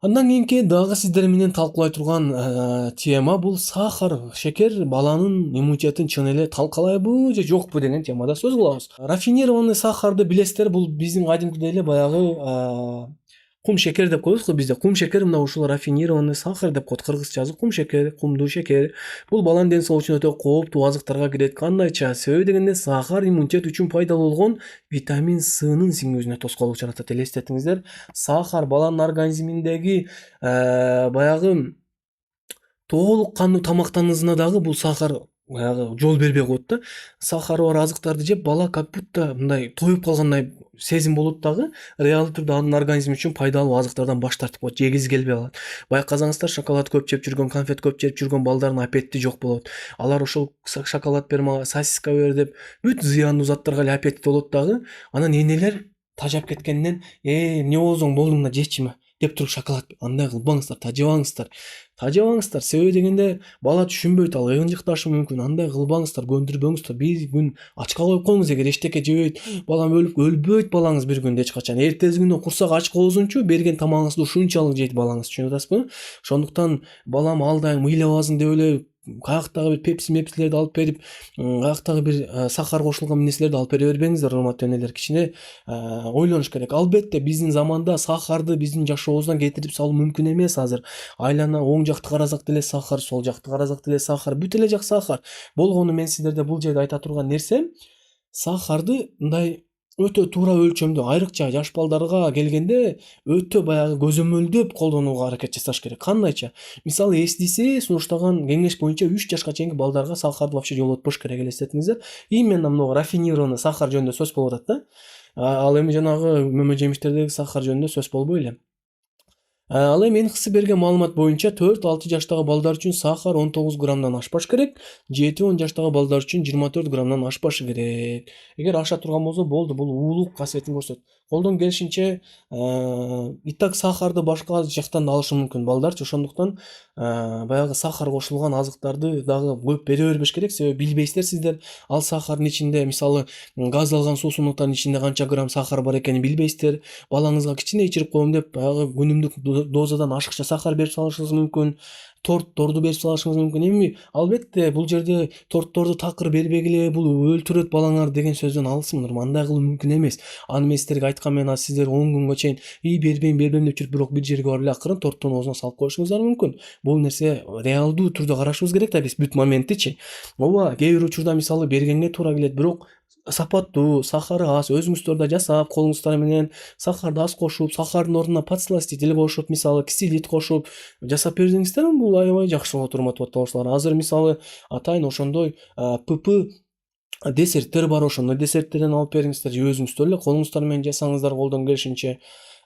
Андан кийинки дагы сиздер менен талкуулай турган тема бул сахар, шекер баланын иммунитетин чын эле талкалайбы же жокпу деген темада сөз кылабыз. Рафинированный сахарды билесиздер, бул биздин кадимкидей эле баягы кум шекер деп коебуз го бизде. Кум шекер мына ушул рафинированный сахар деп коет кыргызчасы. Кум шекер, кумдуу шекер. Бул баланын ден соолугу үчүн өтө кооптуу азыктарга кирет. Кандайча? Себеби дегенде сахар иммунитет үчүн пайдалуу болгон витамин С'нын сиңүүсүнө тоскоолдук жаратат. Элестетиңиздер, сахар баланын организминдеги баягы толук кандуу тамактануусуна дагы бул сахар баягы жол бербей коет да. Сахары бар азыктарды жеп бала как будто мындай тоюп калгандай сезим болот дагы, реалдуу түрдө анын организми үчүн пайдалуу азыктардан баш тартып коет, жегиси келбей калат. Байкасаңыздар, шоколад көп жеп жүргөн, конфет көп жеп жүргөн балдардын аппетити жок болот. Алар ошол шоколад бер мага, сосиска бер деп бүт зыяндуу заттарга эле аппетит болот дагы. Анан энелер тажап кеткенинен эмне болсоң болду мына жечиме деп туруп шоколад. Андай кылбаңыздар, тажабаңыздар. Тажабаңыздар, себеби дегенде бала түшүнбөйт, ал ыйынжыкташы мүмкүн. Андай кылбаңыздар, көндүрбөңүздөр. Бир күн ачка коюп коюңуз, эгер эчтеке жебейт, балам өлбөйт балаңыз бир күндө эч качан. Эртеси күнү курсак ач болсунчу, берген тамагыңызды ушунчалык жейт балаңыз, түшүнүп атасызбы? Ошондуктан балам ал дайым ыйлабасын деп эле каяктагы бир мепсилерди алып берип, каяктагы бир сахар кошулган нерселерди алып бере бербеңиздер, урматтуу энелер. Кичине ойлонуш керек. Албетте биздин заманда сахарды биздин жашообуздан кетирип салуу мүмкүн эмес азыр. Айлана оң жакты карасак деле сахар, сол жакты карасак деле сахар, бүт эле жак сахар. Болгону мен сиздерде бул жерде айта турган нерсе, сахарды мындай өтө туура өлчөмдө, айрыкча жаш балдарга келгенде өтө баягы көзөмөлдөп колдонууга аракет жасаш керек. Кандайча? Мисалы, СДС сунуштаган кеңеш боюнча 3 жашка чейинки балдарга сахарды вообще жолотпош керек, элестетиңиздер. Именно мына рафинированный сахар жөнүндө сөз болуп атат да. Ал эми жанагы мөмө жемиштердеги сахар жөнүндө сөз болбой эле. Ал эми НХС берген маалымат боюнча 4-6 жаштагы балдар үчүн сахар 19 граммдан ашпаш керек, 7-10 жаштагы балдар үчүн 24 граммдан ашпашы керек. Эгер аша турган болсо болду, бул уулук касиетин көрсөтөт. Колдон келишинче и так сахарды башка жактан да алышы мүмкүн балдарчы, ошондуктан баягы сахар кошулган азыктарды дагы көп бере бербеш керек, себеби билбейсиздер сиздер. Ал сахардын ичинде, мисалы, газдалган суусундуктардын ичинде канча грамм сахар бар экенин билбейсиздер. Балаңызга кичине ичирип коем деп баягы күнүмдүк дозадан ашыкча сахар берип салышыңыз мүмкүн. Тортторду берип салышыңыз мүмкүн. Эми албетте бул жерде тортторду такыр бербегиле, бул өлтүрөт балаңарды деген сөздөн алысмын. Андай кылуу мүмкүн эмес. Аны мен сиздерге айткан менен сиздер 10 күнгө чейин бербейм деп жүрүп, бирок бир жерге барып эле акырын торттун оозуна салып коюшуңуздар мүмкүн. Бул нерсе реалдуу түрдө карашыбыз керек да, биз бүт моменттичи. Ооба, кээ бир учурда мисалы бергенге туура келет, бирок сапаттуу, сахары аз, өзүңүздөр да жасап, колуңуздар менен сахарды аз кошуп, сахардын ордуна подсластитель кошуп, мисалы кисилит кошуп жасап берсеңиздер, бул аябай жакшы болот, урматтуу батталуучулар. Азыр мисалы атайын ошондой ПП десерттер бар, ошондой десерттерден алып бериңиздер, же өзүңүздөр эле колуңуздар менен жасаңыздар колдон келишинче.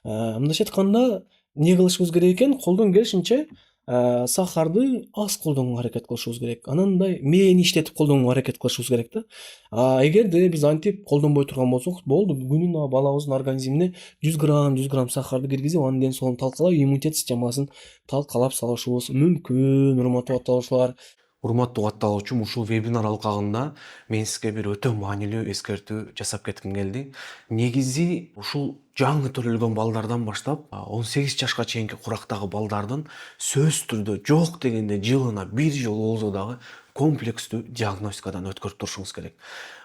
Мындайча айтканда, эмне кылышыбыз керек экен? Колдон келишинче сахарды аз колдонууга аракет кылышыбыз керек. Анан мындай мээни иштетип колдонууга аракет кылышыбыз керек да. Эгерде биз антип колдонбой турган болсок, болду, күнүнө балабыздын организмине 100 грамм сахарды киргизип, анын ден соолугун талкалап, иммунитет системасын талкалап салышыбыз мүмкүн, урматтуу батталуучулар. Урматтуу катталуучум, ушул вебинар алкагында мен сизге бир өтө маанилүү эскертүү жасап кетким келди. Негизи ушул жаңы төрөлгөн балдардан баштап 18 жашка чейинки курактагы балдардын сөзсүз түрдө жок дегенде жылына 1 жолу болсо дагы комплекстүү диагностикадан өткөрүп турушуңуз керек.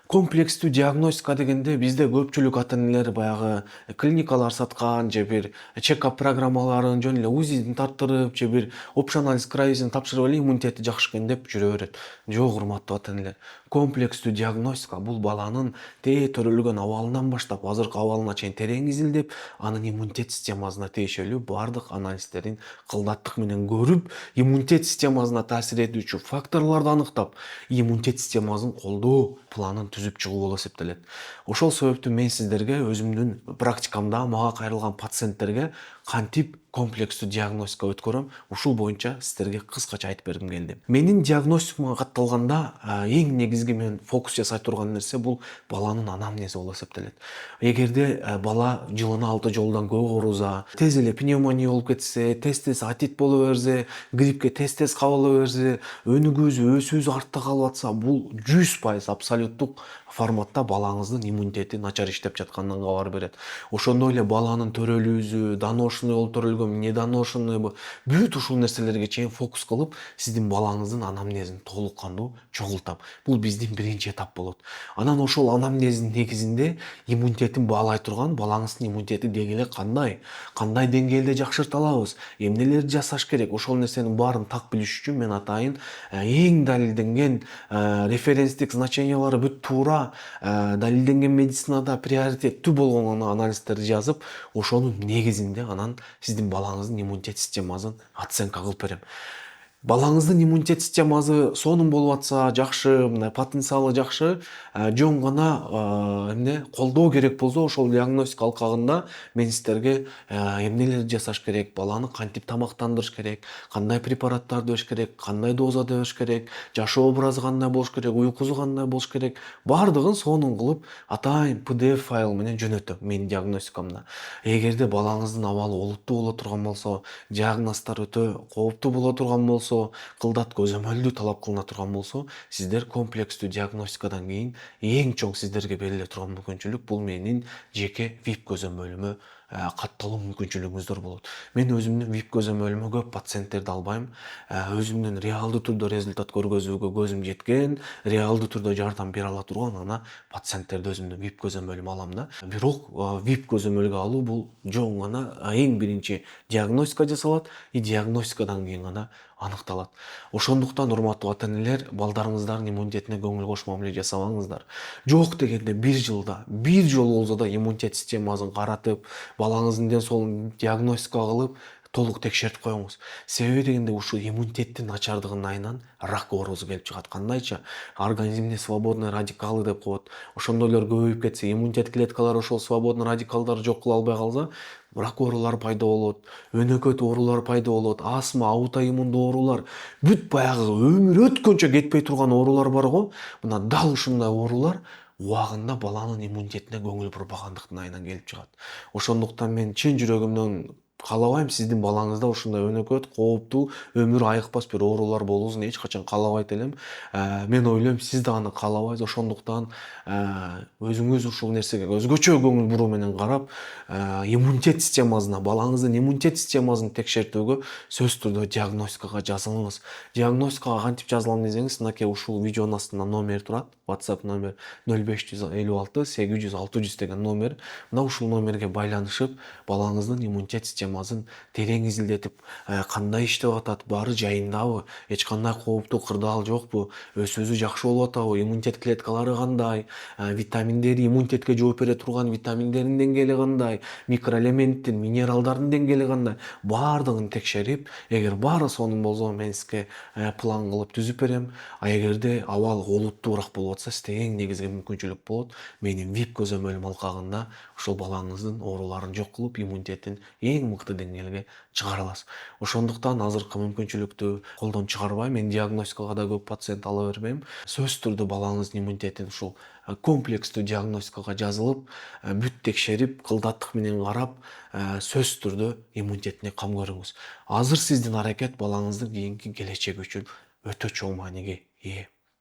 Комплекстүү диагностика дегенде бизде көпчүлүк ата-энелер баягы клиникалар саткан же бир чекап программаларын жөн эле УЗИдин тарттырып же бир общий анализ краизин тапшырып эле иммунитети жакшы экен деп жүрө берет. Жок, урматтуу ата-энелер. Комплекстүү диагностика бул баланын тээ төрөлгөн абалынан баштап азыркы абалына чейин терең изилдеп, анын иммунитет системасына тиешелүү бардык анализдерин кылдаттык менен көрүп, иммунитет системасына таасир этүүчү факторлорду аныктап, иммунитет системасын колдоо планын түзүп чыгуу болуп эсептелет. Ошол себептен мен сиздерге өзүмдүн практикамда мага кайрылган пациенттерге кантип комплекстүү диагностика өткөрөм, ушул боюнча сиздерге кыскача айтып бергим келди. Менин диагностикамга катталганда эң негизги мен фокус жасай турган нерсе бул баланын анамнези болуп эсептелет. Эгерде бала жылына 6 жолдон көп ооруза, тез эле пневмония болуп кетсе, тез отит боло берсе, гриппке тез кабыла берсе, өнүгүүсү, өсүүсү артта калып атса, бул 100% абсолюттук форматта балаңыздын иммунитети начар иштеп жатканынан кабар берет. Ошондой эле баланын төрөлүүсү, доношный болуп төрөлгөнбү, недоношныйбы, бүт ушул нерселерге чейин фокус кылып, сиздин балаңыздын анамнезин толук кандуу чогултам. Бул биздин биринчи этап болот. Анан ошол анамнездин негизинде иммунитетин баалай турган балаңыздын иммунитети деги эле кандай деңгээлде жакшырта алабыз, эмнелерди жасаш керек, ошол нерсенин баарын так билиш үчүн мен атайын эң далилденген референстик значениялары бүт туура далилденген медицинада приоритеттүү болгон анализдерди жазып, ошонун негизинде анан сиздин балаңыздын иммунитет системасын оценка кылып берем. Балаңыздын иммунитет системасы сонун болуп атса, жакшы, мындай потенциалы жакшы, жөн гана эмне колдоо керек болсо, ошол диагностика алкагында мен сиздерге эмнелерди жасаш керек, баланы кантип тамактандырыш керек, кандай препараттарды бериш керек, кандай дозада бериш керек, жашоо образы кандай болуш керек, уйкусу кандай болуш керек, баардыгын сонун кылып атайын PDF файл менен жөнөтөм менин диагностикамда. Эгерде балаңыздын абалы олуттуу боло турган болсо, диагноздар өтө кооптуу боло турган болсо, кылдат көзөмөлдүү талап кылына турган болсо, сиздер комплекстүү диагностикадан кийин эң чоң сиздерге бериле турган мүмкүнчүлүк бул менин жеке VIP көзөмөлүмө катталуу мүмкүнчүлүгүңүздөр болот. Мен өзүмдүн VIP көзөмөлүмө көп пациенттерди албайм. Өзүмдүн реалдуу түрдө результат көргөзүүгө көзүм жеткен, реалдуу түрдө жардам бере ала турган ана пациенттерди өзүмдүн VIP көзөмөлүмө алам да. Бирок VIP көзөмөлгө алуу бул жөн гана эң биринчи диагностика жасалат, и диагностикадан кийин гана аныкталат. Ошондуктан урматтуу ата-энелер, балдарыңыздардын иммунитетине көңүл кош мамиле жасабаңыздар. Жок дегенде бир жолу болсо да иммунитет системасын каратып, балаңыздын ден соолугун диагностика кылып, толук текшертип коюңуз. Себеби дегенде ушул иммунитеттин начардыгынын айынан рак оорусу келип чыгат. Кандайча? Организмде свободный радикалы деп коет. Ошондойлор көбөйүп кетсе, иммунитет клеткалары ошол свободный радикалдарды жок кыла албай калса, рак оорулары пайда болот, өнөкөт оорулар пайда болот, астма, аутоиммундуу оорулар, бүт баягы өмүр өткөнчө кетпей турган оорулар бар го. Мына дал ушундай оорулар убагында баланын иммунитетине көңүл бурбагандыктын айынан келип чыгат. Ошондуктан мен чын жүрөгүмдөн каалабайм сиздин балаңызда ушундай өнөкөт, кооптуу, өмүр айыкпас бир оорулар болуусун эч качан каалабайт элем. Мен ойлойм, сиз да аны каалабайсыз. Ошондуктан өзүңүз ушул нерсеге өзгөчө көңүл буруу менен карап, иммунитет системасына, балаңыздын иммунитет системасын текшертүүгө сөзсүз түрдө диагностикага жазылыңыз. Диагностикага кантип жазылам десеңиз, мынакей ушул видеонун астында номер турат. WhatsApp номер 0556 800 600 деген номер. Мына ушул номерге байланышып, балаңыздын иммунитет системасын терең изилдетип, кандай иштеп атат, баары жайындабы, эч кандай кооптуу кырдаал жокпу, өсүүсү жакшы болуп атабы, иммунитет клеткалары кандай, витаминдери, иммунитетке жооп бере турган витаминдердин деңгээли кандай, микроэлементтин, минералдардын деңгээли кандай, баардыгын текшерип, эгер баары сонун болсо мен сизге план кылып түзүп берем. Эгерде абал олуттуураак болуп атса, сизде эң негизги мүмкүнчүлүк болот менин VIP көзөмөлүм алкагында ошол балаңыздын ооруларын жок кылып, иммунитетин эң мыкты деңгээлге чыгара аласыз. Ошондуктан азыркы мүмкүнчүлүктү колдон чыгарбай, мен диагностикага да көп пациент ала бербейм. Сөзсүз түрдө балаңыздын иммунитетин ушул комплекстүү диагностикага жазылып, бүт текшерип, кылдаттык менен карап, сөзсүз түрдө иммунитетине кам көрүңүз. Азыр сиздин аракет балаңыздын кийинки келечеги үчүн өтө чоң мааниге ээ.